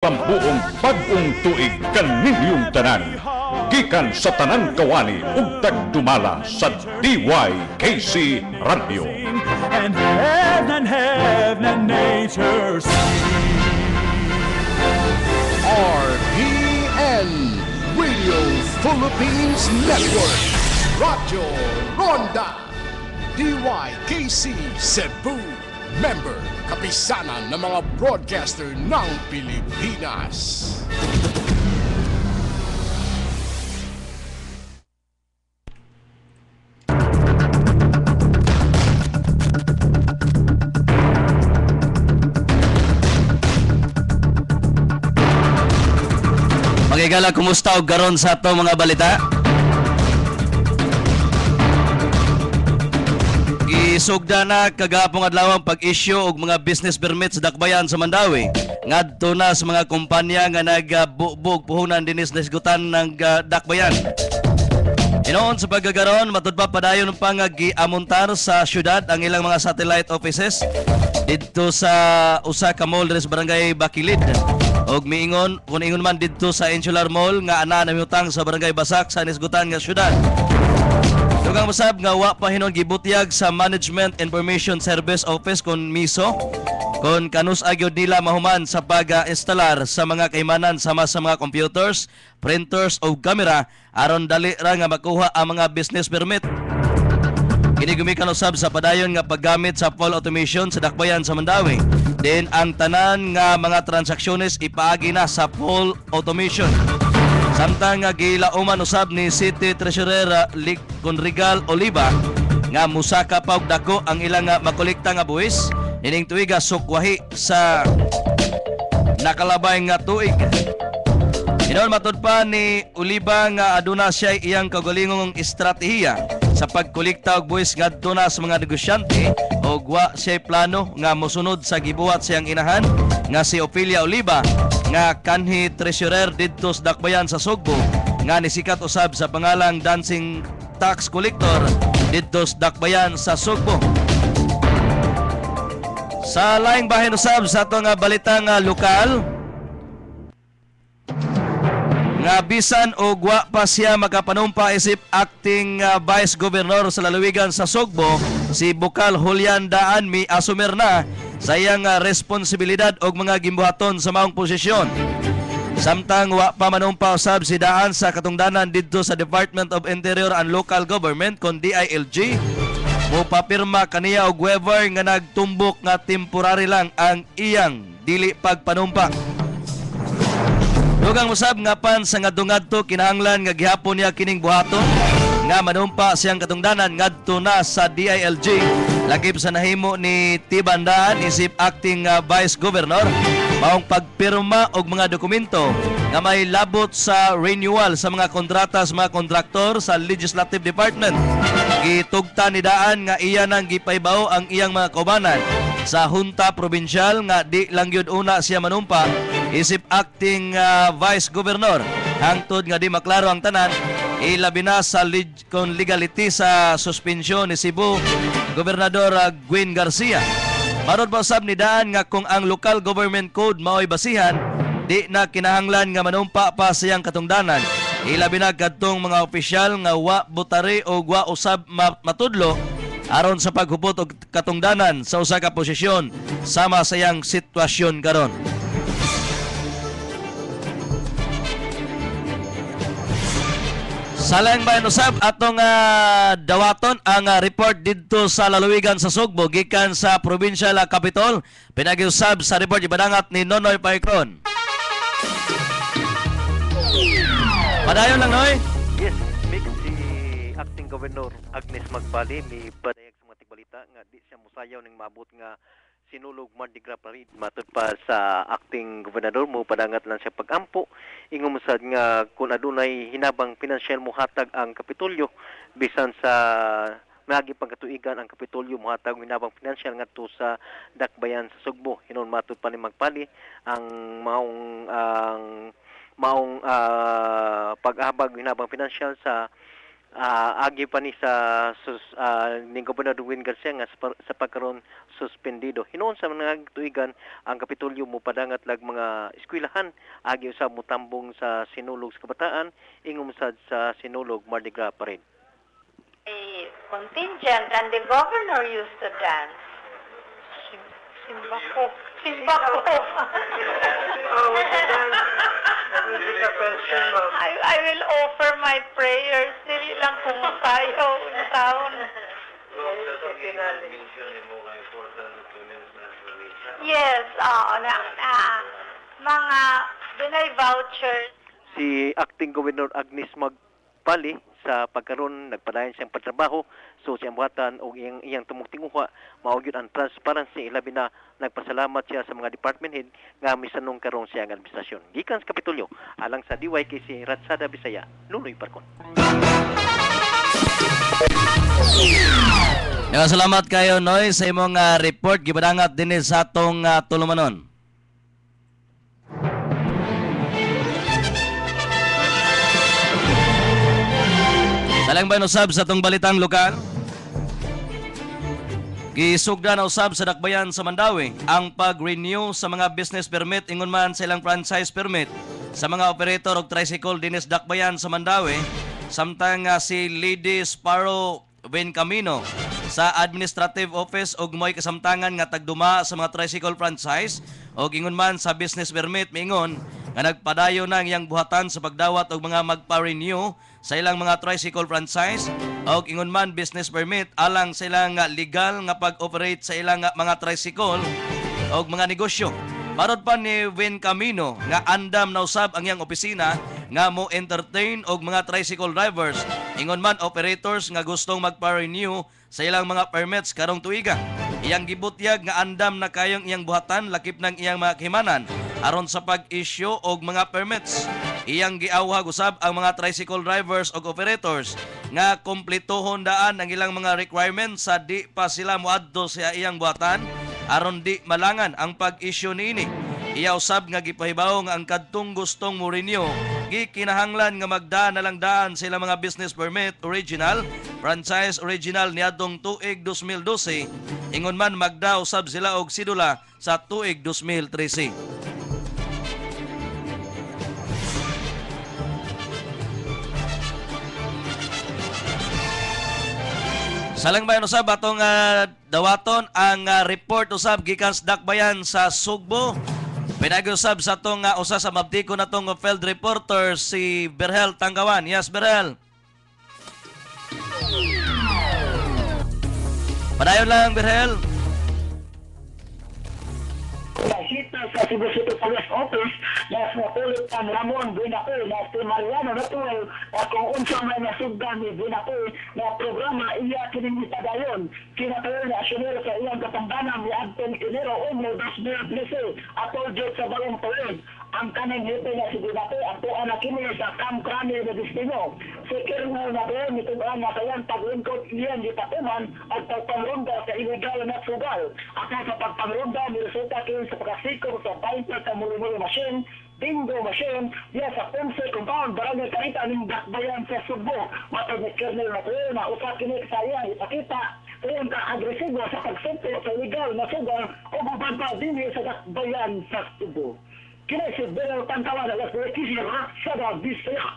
Buong bagong tuig kaninyong tanan gikan sa tanan kawani ug tagdumala sa DYKC Radio. And heaven and nature sing. RPN Radio Philippines Network, Radyo Ronda, DYKC Cebu, member kapisanan ng mga broadcaster ng Pilipinas. Magigala, kumusta og garon sa ato mga balita? Isugda na kagapong adlaw ang pag-issue og mga business permit sa dakbayan sa Mandawi. Ngadto na sa mga kumpanya nga nagbugbog puhunan dinis nasgutan ng dakbayan. Inoon sa pagkagaron, matud pa padayon pa nga giamontar sa syudad ang ilang mga satellite offices didto sa usa ka mall sa barangay Bakilid. Og miingon, kung ingon man didto sa Insular Mall nga ana namutang sa barangay Basak sa nisgutan nga syudad. Dugang masab nga wa pa hinon gibutyag sa Management Information Service Office kon MISO kon kanus agyod nila mahuman sa pag-instalar sa mga kaymanan sama sa mga computers, printers o kamera aron dali ra nga makuha ang mga business permit. Kini gumikan usab sa padayon nga paggamit sa full automation sa dakbayan sa Mandawi. Then ang tanan nga mga transaksyones ipaagi na sa full automation. Samtang nga gilauman usab ni City Treasurer Conrigal Oliva nga musaka pa og dako ang ilang makolekta nga buwis ining tuiga sukwahi sa nakalabay nga tuig. Inon matud pa ni Oliva nga aduna siya iyang kaugalingong estratehiya sa pagkolekta og buwis ngadto na sa mga negosyante og wa siya plano nga mosunod sa gibuhat siyang inahan nga si Ophelia Oliva nga kanhi treasurer didto sa dakbayan sa Sugbo nga nisikat usab sa pangalang dancing tax collector didto sa dakbayan sa Sugbo. Sa laing bahin usab sa ato nga balitang lokal nga bisan og wa pa siya makapanumpa isip acting Vice Governor sa lalawigan sa Sugbo, si Bukal Julian Daan mi asumer na sa iyang responsibilidad og mga gimbuhaton sa maong posisyon. Samtang wa pa manumpa usab si Daan sa katungdanan didto sa Department of Interior and Local Government kon DILG, mo papirma kaniya og waiver nga nagtumbok nga temporary lang ang iyang dili pagpanumpa. Dugang musab nga pan sa ngadto kinahanglan nga gihapon niya kining buhaton nga manumpa siyang katungdanan ngadto na sa DILG lakip sa nahimo ni Tibandaan isip acting Vice Governor maong pagpirma og mga dokumento nga may labot sa renewal sa mga kontrata sa mga kontraktor sa Legislative Department. Gitugta ni Daan nga iya nang gipaybaw ang iyang mga kaubanan sa Hunta Provincial nga di lang yun una siya manumpa isip acting Vice Governor hangtod nga di maklaro ang tanan ilabi na sa legality sa suspensyon ni Cebu Gobernador Gwen Garcia. Marod pa usab ni Daan nga kung ang local government code mao'y basihan di na kinahanglan nga manumpa pa siyang katungdanan ilabi na kadtong mga opisyal nga wa butari o wa usab matudlo aron sa paghupot og katungdanan sa usa ka posisyon sama sa iyang sitwasyon karon. Salang bayan usab atong dawaton ang report didto sa lalawigan sa Sugbo gikan sa provincial capital. Pinagiusab sa report ibadangat ni Nonoy Paikron. Padayon lang, Noy. Yes, mix si acting governor Agnes Magbali ni padayag sa mga tigbalita nga di siya musayaw ning maabot nga sinulog Mardi Gras parade. Matod pa sa acting gobernador mo padangat lang siya pagampo ingom sad nga kung adunay hinabang pinansyal mohatag ang Kapitolyo bisan sa Magi pagkatuigan ang Kapitolyo muhatag hinabang pinansyal ngadto sa dakbayan sa Sugbo. Hinon matod pa ni Magpali ang maong pag-ahabag hinabang pinansyal sa agi pa ni sa ni Gobernador Win Garcia nga sa pagkaroon suspendido. Hinoon sa mga tuigan ang Kapitolyo mo padangat lag mga eskwelahan agi usab mo tambong sa sinulog sa kabataan ingom sad sa sinulog Mardi Gras parade. A contingent and the governor used to dance. Simbako. I will offer my prayers. Dili lang kung sayaw ng taon. Yes, mga binay vouchers. Si Acting Governor Agnes Magpali sa pagkaroon nagpadayon siyang pagtrabaho so siyang buhatan o iyang tumugtinguha maugyod ang transparency ilabi na nagpasalamat siya sa mga department head nga misanong karon siya ang administrasyon gikan sa Kapitolyo alang sa DYKC Ratsada Bisaya Nunoy Parkon. Salamat kayo Noy sa imong report gibadangat dinhi sa atong tulumanon. Salang ba usab sa itong balitang lokal? Gisugda na usab sa dakbayan sa Mandawi ang pag-renew sa mga business permit ingon man sa ilang franchise permit sa mga operator og tricycle dinis dakbayan sa Mandawi samtang si Lady Sparrow Bencamino sa administrative office og moy kasamtangan nga tagduma sa mga tricycle franchise og ingon man sa business permit miingon nga nagpadayo na ang iyang buhatan sa pagdawat og mga magpa-renew sa ilang mga tricycle franchise o ingon man business permit alang sa ilang legal nga pag-operate sa ilang mga tricycle o mga negosyo. Parod pa ni Win Camino nga andam na usab ang iyang opisina nga mo entertain og mga tricycle drivers ingon man operators nga gustong magpa-renew sa ilang mga permits karong tuiga. Iyang gibutyag nga andam na kayong iyang buhatan lakip ng iyang mga kahimanan aron sa pag-issue og mga permits. Iyang giawhag usab ang mga tricycle drivers og operators nga kumpletohon daan ang ilang mga requirements sa di pa sila moadto sa iyang buhatan aron di malangan ang pag-issue niini. Iya usab nga gipahibaw nga ang kadtong gustong mo renew gikinahanglan nga magdaan na lang daan sa ilang mga business permit original, franchise original niadtong tuig 2012 ingon man magda usab sila og sidula sa tuig 2013. Salang bayan usab atong dawaton ang report usab gikan sa dakbayan sa Sugbo. Pinag-usab sa atong usa sa mabtiko natong field reporter si Berhel Tanggawan. Yes, Berhel. Padayon lang, Berhel. Nakita sa Cebu City Police Office na sa Pulit ang Ramon Binacoy na si Mariano Natural kung unsang may nasugdan ni Binacoy na programa iya kining itadayon kinatayo na asyonero sa iyang katambanan ni Adpen Enero Umlo 2013 atol dito sa bagong tuig. Ang kanang hipe na si Binacoy ang tuan na kini sa Camp Crane na destino. Si Colonel Natural nituan na kayang paglingkod iyan di patuman at pagpangrunda sa illegal na sugal. Ako sa pagpangrunda niresulta kini sa pagkasikor sa 20 ka muli-muli machine, bingo machine, diya sa Ponce compound, barangay Karita ng dakbayan sa Sugbo. Matag ni Colonel Natural na usa kini sa iya ipakita iyon ka agresibo sa pagsunto sa illegal na sugal o bubanta din sa dakbayan sa Sugbo. Kini si Berhel Tanggawan alas Rekisi Ratsada Bisaya.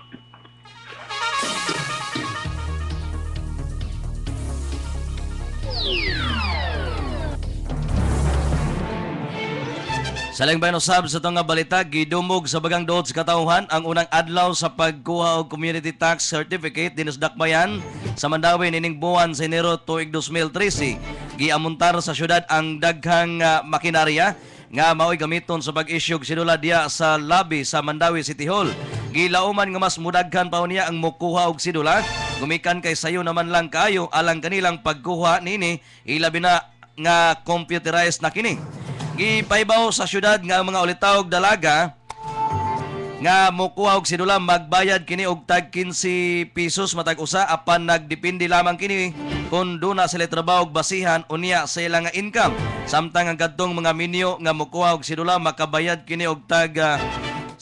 Saling bayan usab sa itong balita, gidumog sa bagang dood sa katauhan ang unang adlaw sa pagkuha og community tax certificate dinis dakbayan sa Mandawi nining buwan sa Enero tuig 2013. Giamuntar sa syudad ang daghang makinarya nga mao'y gamiton sa pag-issue og sidula diya sa lobby sa Mandawi City Hall. Gilauman nga mas mudaghan pa niya ang mokuha og sidula, gumikan kay sayo naman lang kayo alang kanilang pagkuha nini ilabi na nga computerized na kini. Gipaibaw sa syudad nga ang mga ulitawog dalaga nga mokuha og sidula magbayad kini og tag 15 pesos matag usa apan nagdepende lamang kini kung duna sila trabaho og basihan unya sa ilang income. Samtang ang kadtong mga minyo nga mokuha og sidula makabayad kini og tag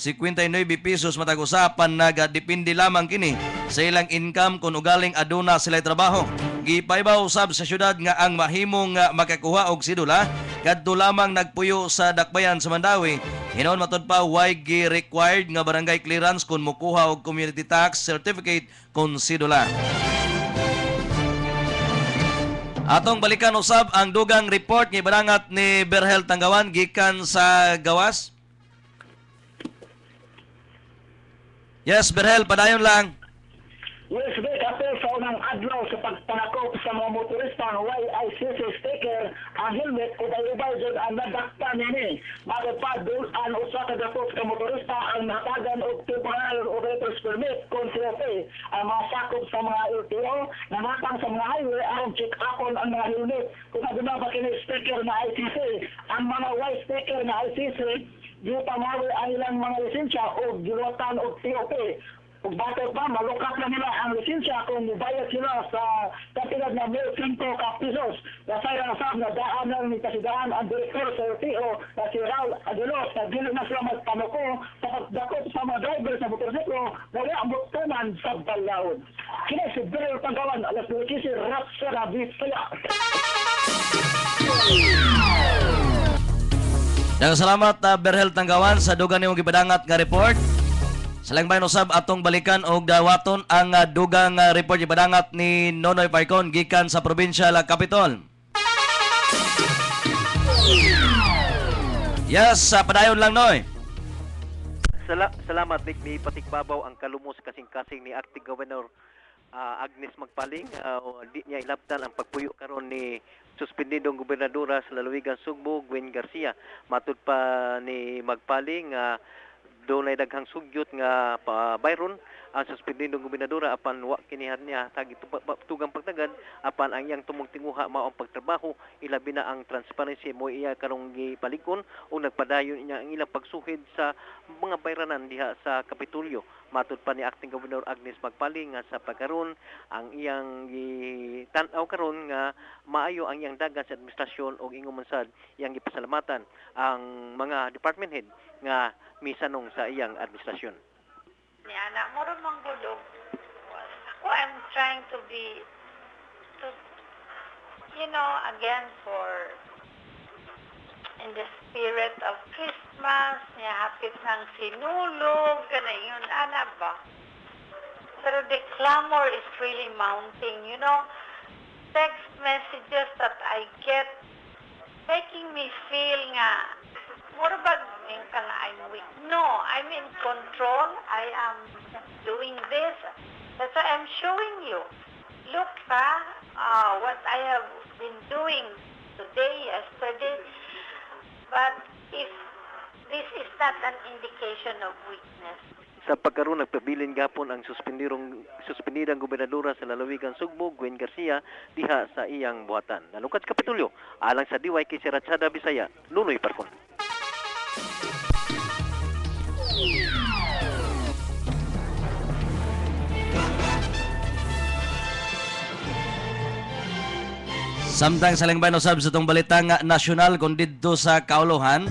59 pesos matag usapan nagadepende lamang kini sa ilang income kung ugaling aduna sila trabaho. Gipaibaw usab sa syudad nga ang mahimong makakuha og sidula kadto lamang nagpuyo sa dakbayan sa Mandawi. Hinon matud pa why required nga barangay clearance kung mukuha og community tax certificate kung sidula. Atong balikan usab ang dugang report nga ibadangat ni Berhel Tanggawan gikan sa gawas. Yes, Berhel, padayon lang. Yes, Vic, apel sa unang adlaw sa pagpanakop sa mga motorista ng YICC sticker ang helmet o daybay dyan ang nadakta nini. Magpadulan o sa kadapot sa motorista ang natagan o temporary operator's permit kung CFA ang mga sakop sa mga LTO na natang sa mga highway ang check-upon ang mga helmet. Kung naguna ba kini sticker na ICC, ang mga Y sticker na ICC, di pamawi ang ilang mga lisensya o gilutan o TOP. Kung bakit pa, malukat na nila ang lisensya kung bayad sila sa kapilad na 1,500 pesos. Nasaya na sab na daanan ni kasidaan ang direktor sa LTO na si Raul Aguilos na dili na sila magpanuko sa pagdakot sa mga driver sa motorsiklo na wala butunan sa balawon. Kini si Berhel Tanggawan, alas 12, Rapsera Bisaya. Salamat Berhel Tanggawan sa dugang niyong gipadangat nga report. Salang bayan usab atong balikan og dawaton ang dugang report gipadangat ni Nonoy Parcon gikan sa provincial capital. Yes, padayon lang Noy. Salamat Nick, may patigbabaw ang kalumos kasing-kasing ni Acting Governor Agnes Magpaling. Di niya ilabtan ang pagpuyo karon ni suspendidong gobernadora sa lalawigan Sugbo, Gwen Garcia. Matud pa ni Magpaling doon ay daghang sugyot nga Byron ang suspendidong gobernadora apan wa kinihan niya tagi tugang pagtagad apan ang iyang tumong tinguha mao ang pagtrabaho ilabi na ang transparency mo iya karong gipalikon o nagpadayon niya ang ilang pagsuhid sa mga bayranan diha sa Kapitolyo. Matud pa ni Acting Governor Agnes Magpaling nga sa pagkaron ang iyang tan-aw karon nga maayo ang iyang dagan sa administrasyon og ingon man sad iyang gipasalamatan ang mga department head nga misanong sa iyang administrasyon. Ni anak mo rin manggulog. Ako, I'm trying to be, again in the spirit of Christmas, niya hapit ng sinulog, yun, ana ba? Pero the clamor is really mounting, text messages that I get making me feel nga, more about I'm weak. No, I'm in control. I am doing this. That's why I'm showing you. Look, what I have been doing today, yesterday. But if this is not an indication of weakness. Sa pagkaroon nagpabilin gapon ang suspendidang gobernadora sa lalawigan Sugbo, Gwen Garcia, diha sa iyang buhatan. Nalungkat sa Kapitolyo, alang sa DYKC Ratsada Bisaya, Nunoy Parcon. Samtang saling bayan usab sa itong balitang nasyonal kung dito sa Kauluhan,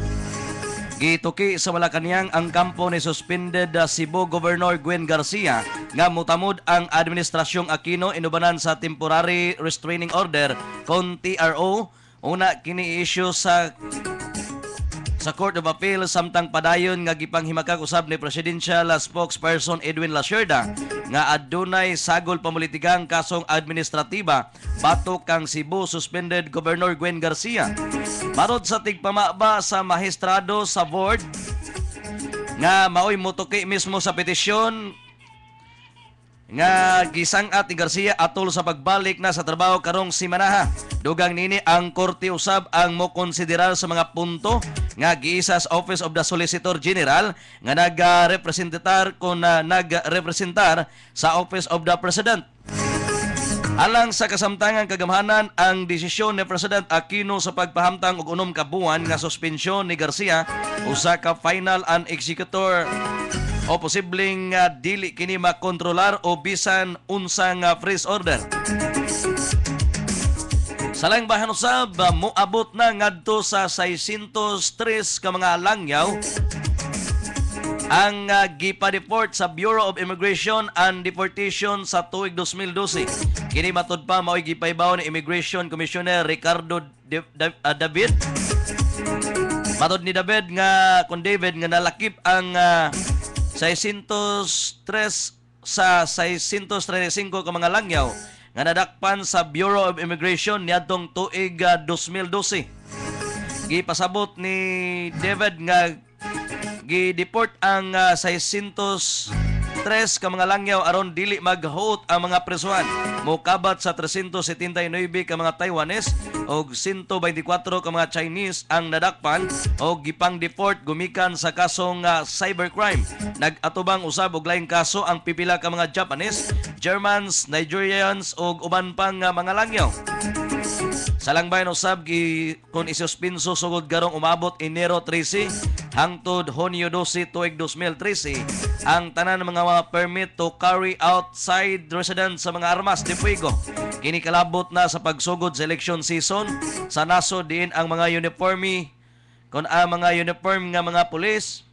gituki sa Malacañang ang kampo ni suspended Cebu Governor Gwen Garcia nga mutamod ang Administrasyong Aquino inubanan sa Temporary Restraining Order kon TRO. Una kini issue sa Court of Appeal samtang padayon nga gipanghimakak usab ni Presidential Spokesperson Edwin Lacerda nga adunay sagol pamulitigang kasong administratiba batok kang Cebu suspended Governor Gwen Garcia. Marod sa tigpamaba sa mahistrado sa board nga maoy mutuki mismo sa petisyon nga gisangat ni Garcia atol sa pagbalik na sa trabaho karong simanaha. Dugang nini ang korte usab ang mokonsiderar sa mga punto nga giisa sa Office of the Solicitor General nga nagrepresentar sa Office of the President. Alang sa kasamtangan kagamhanan ang desisyon ni President Aquino sa pagpahamtang og 6 ka buwan nga suspensyon ni Garcia usa ka final and executor o posibleng dili kini makontrolar o bisan unsang freeze order. Salang bahan usab moabot na ngadto sa 603 ka mga langyaw ang gipa-deport sa Bureau of Immigration and Deportation sa tuig 2012. Kini matud pa mao'y gipaibaw ni Immigration Commissioner Ricardo David. Matod ni David nga nalakip ang 603 sa 635 ka mga langyaw nga nadakpan sa Bureau of Immigration niadtong tuig 2012. Gipasabot ni David nga gi-deport ang 603 ka mga langyaw aron dili maghuot ang mga presuhan. Mokabat sa 379 ka mga Taiwanese og 124 ka mga Chinese ang nadakpan og gipang deport gumikan sa kasong cybercrime. Nag-atubang usab og laing kaso ang pipila ka mga Japanese, Germans, Nigerians og uban pang mga langyaw. Sa langbayan usab kung isuspinso sugod garong umabot Enero 13 hangtod Hunyo 12 tuig 2013 ang tanan mga permit to carry outside residence sa mga armas de fuego. Kini kalabot na sa pagsugod sa election season sa naso diin ang mga uniforme kon ang mga uniform nga mga pulis,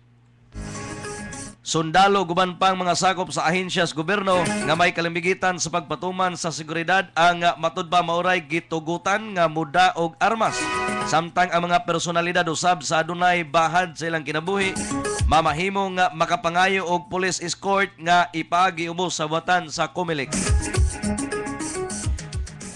sundalo guban pang mga sakop sa ahensya sa gobyerno nga may kalimbigitan sa pagpatuman sa seguridad ang matud pa mauray gitugutan nga muda og armas. Samtang ang mga personalidad usab sa adunay bahad sa ilang kinabuhi mamahimo nga makapangayo og police escort nga ipagi ubos sa buwatan sa COMELEC.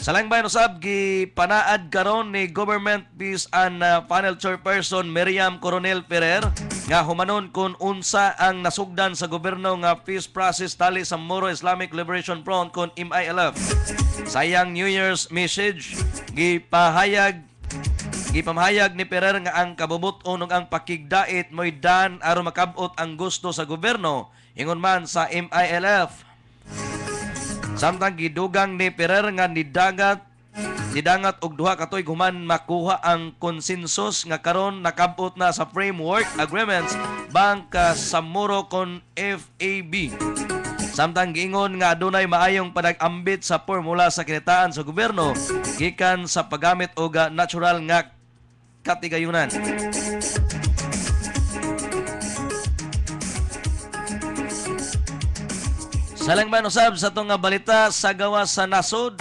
Sa langbayan usab gipanaad karon ni Government Peace and Panel Chairperson Miriam Coronel Ferrer nga humanon kung unsa ang nasugdan sa gobyerno nga peace process tali sa Moro Islamic Liberation Front kon MILF. Sayang New Year's message gipamahayag ni Ferrer nga ang kabubuton ug ang pakigdait mo'y dan aron makabot ang gusto sa gobyerno ingon man sa MILF. Samtang gidugang ni Ferrer nga nidangat og duha ka tuig human makuha ang konsensus nga karon nakabot na sa framework agreements bangka sa Moro kon FAB. Samtang giingon nga adunay maayong panag-ambit sa formula sa kinitaan sa gobyerno gikan sa paggamit og natural nga katigayunan. Salang man usab sa itong balita sa gawas sa nasod.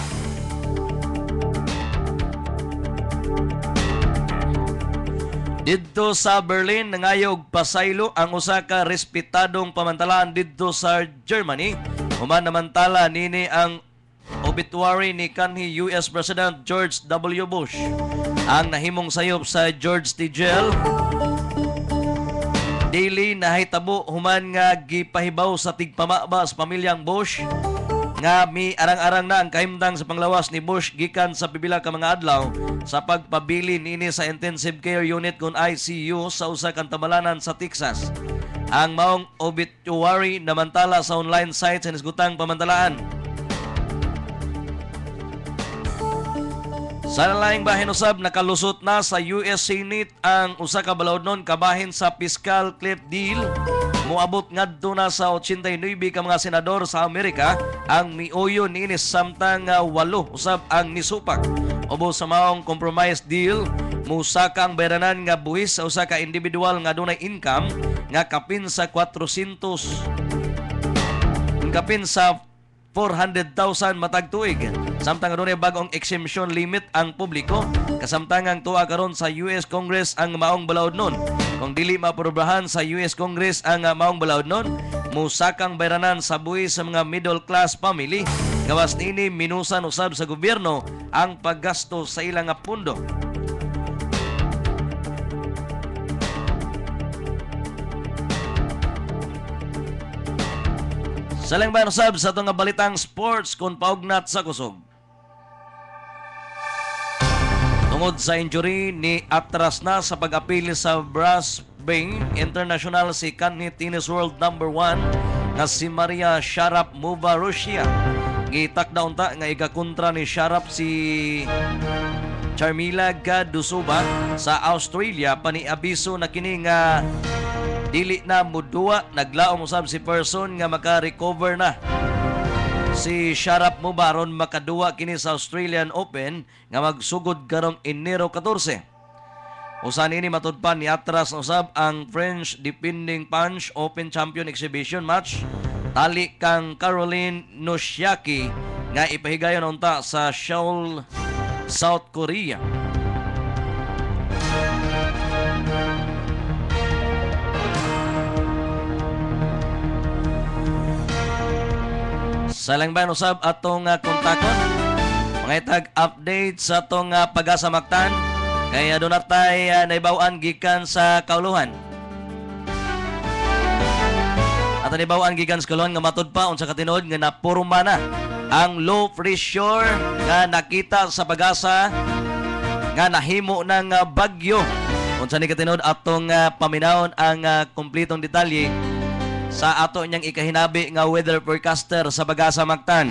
Didto sa Berlin nangayog pasaylo ang usa ka respetadong pamantalaan didto sa Germany. Human namantala nini ang obituary ni kanhi US President George W. Bush. Ang nahimong sayop sa George T. Jail daily nahitabo human nga gipahibaw sa tigpamaba sa pamilyang Bush nga mi arang-arang na ang kahimtang sa panglawas ni Bush gikan sa pipila ka mga adlaw sa pagpabili niini sa intensive care unit kon ICU sa usa ka tamalanan sa Texas. Ang maong obituary namantala sa online site sa nisgutang pamantalaan. Sa laing bahin usab nakalusot na sa US Senate ang usa ka balawdnon kabahin sa fiscal cliff deal. Moabot ngadto na sa 89 ka mga senador sa Amerika ang miuyo niini samtang 8 usab ang nisupak. Ubos sa maong compromise deal, musaka ang bayranan nga buhis sa usa ka individual nga dunay income nga kapin sa 400,000 matag tuig. Samtang adunay bagong exemption limit ang publiko, kasamtangang tuwa karon sa US Congress ang maong balawdnon. Kung dili maprobahan sa US Congress ang maong balawdnon, musakang bayranan sa buhis sa mga middle class family. Gawas nini minusan usab sa gobyerno ang paggasto sa ilang pundo. Salang ba usab sa itong balitang sports kung paugnat sa kusog. Tungod sa injury ni atras na sa pag-apil sa Brisbane International si kanhi tennis world number 1 nga si Maria Sharapova Russia. Gitakda unta nga igakontra ni Sharap si Charmila Gadusova sa Australia paniabiso na kini nga dili na mudua, naglaom usab si person nga maka-recover na. Si Sharapova ron makaduwa kini sa Australian Open nga magsugod karong Enero 14. Usan ini matud pa ni atras usab ang French defending Punch Open Champion Exhibition match tali kang Caroline Noshiaki nga ipahigayon unta sa Seoul, South Korea. Salangban usab atong kontakon mga itag update sa atong pagasamaktan kaya doon natay naibawaan gikan sa kauluhan. At naibawaan gikan sa kauluhan nga matud pa unsa katinuod nga napurma na ang low pressure nga nakita sa pagasa nga nahimo ng bagyo. Unsa ni katinuod atong paminawon ang kumpletong detalye sa ato niyang ikahinabi nga weather forecaster sa Pagasa Mactan.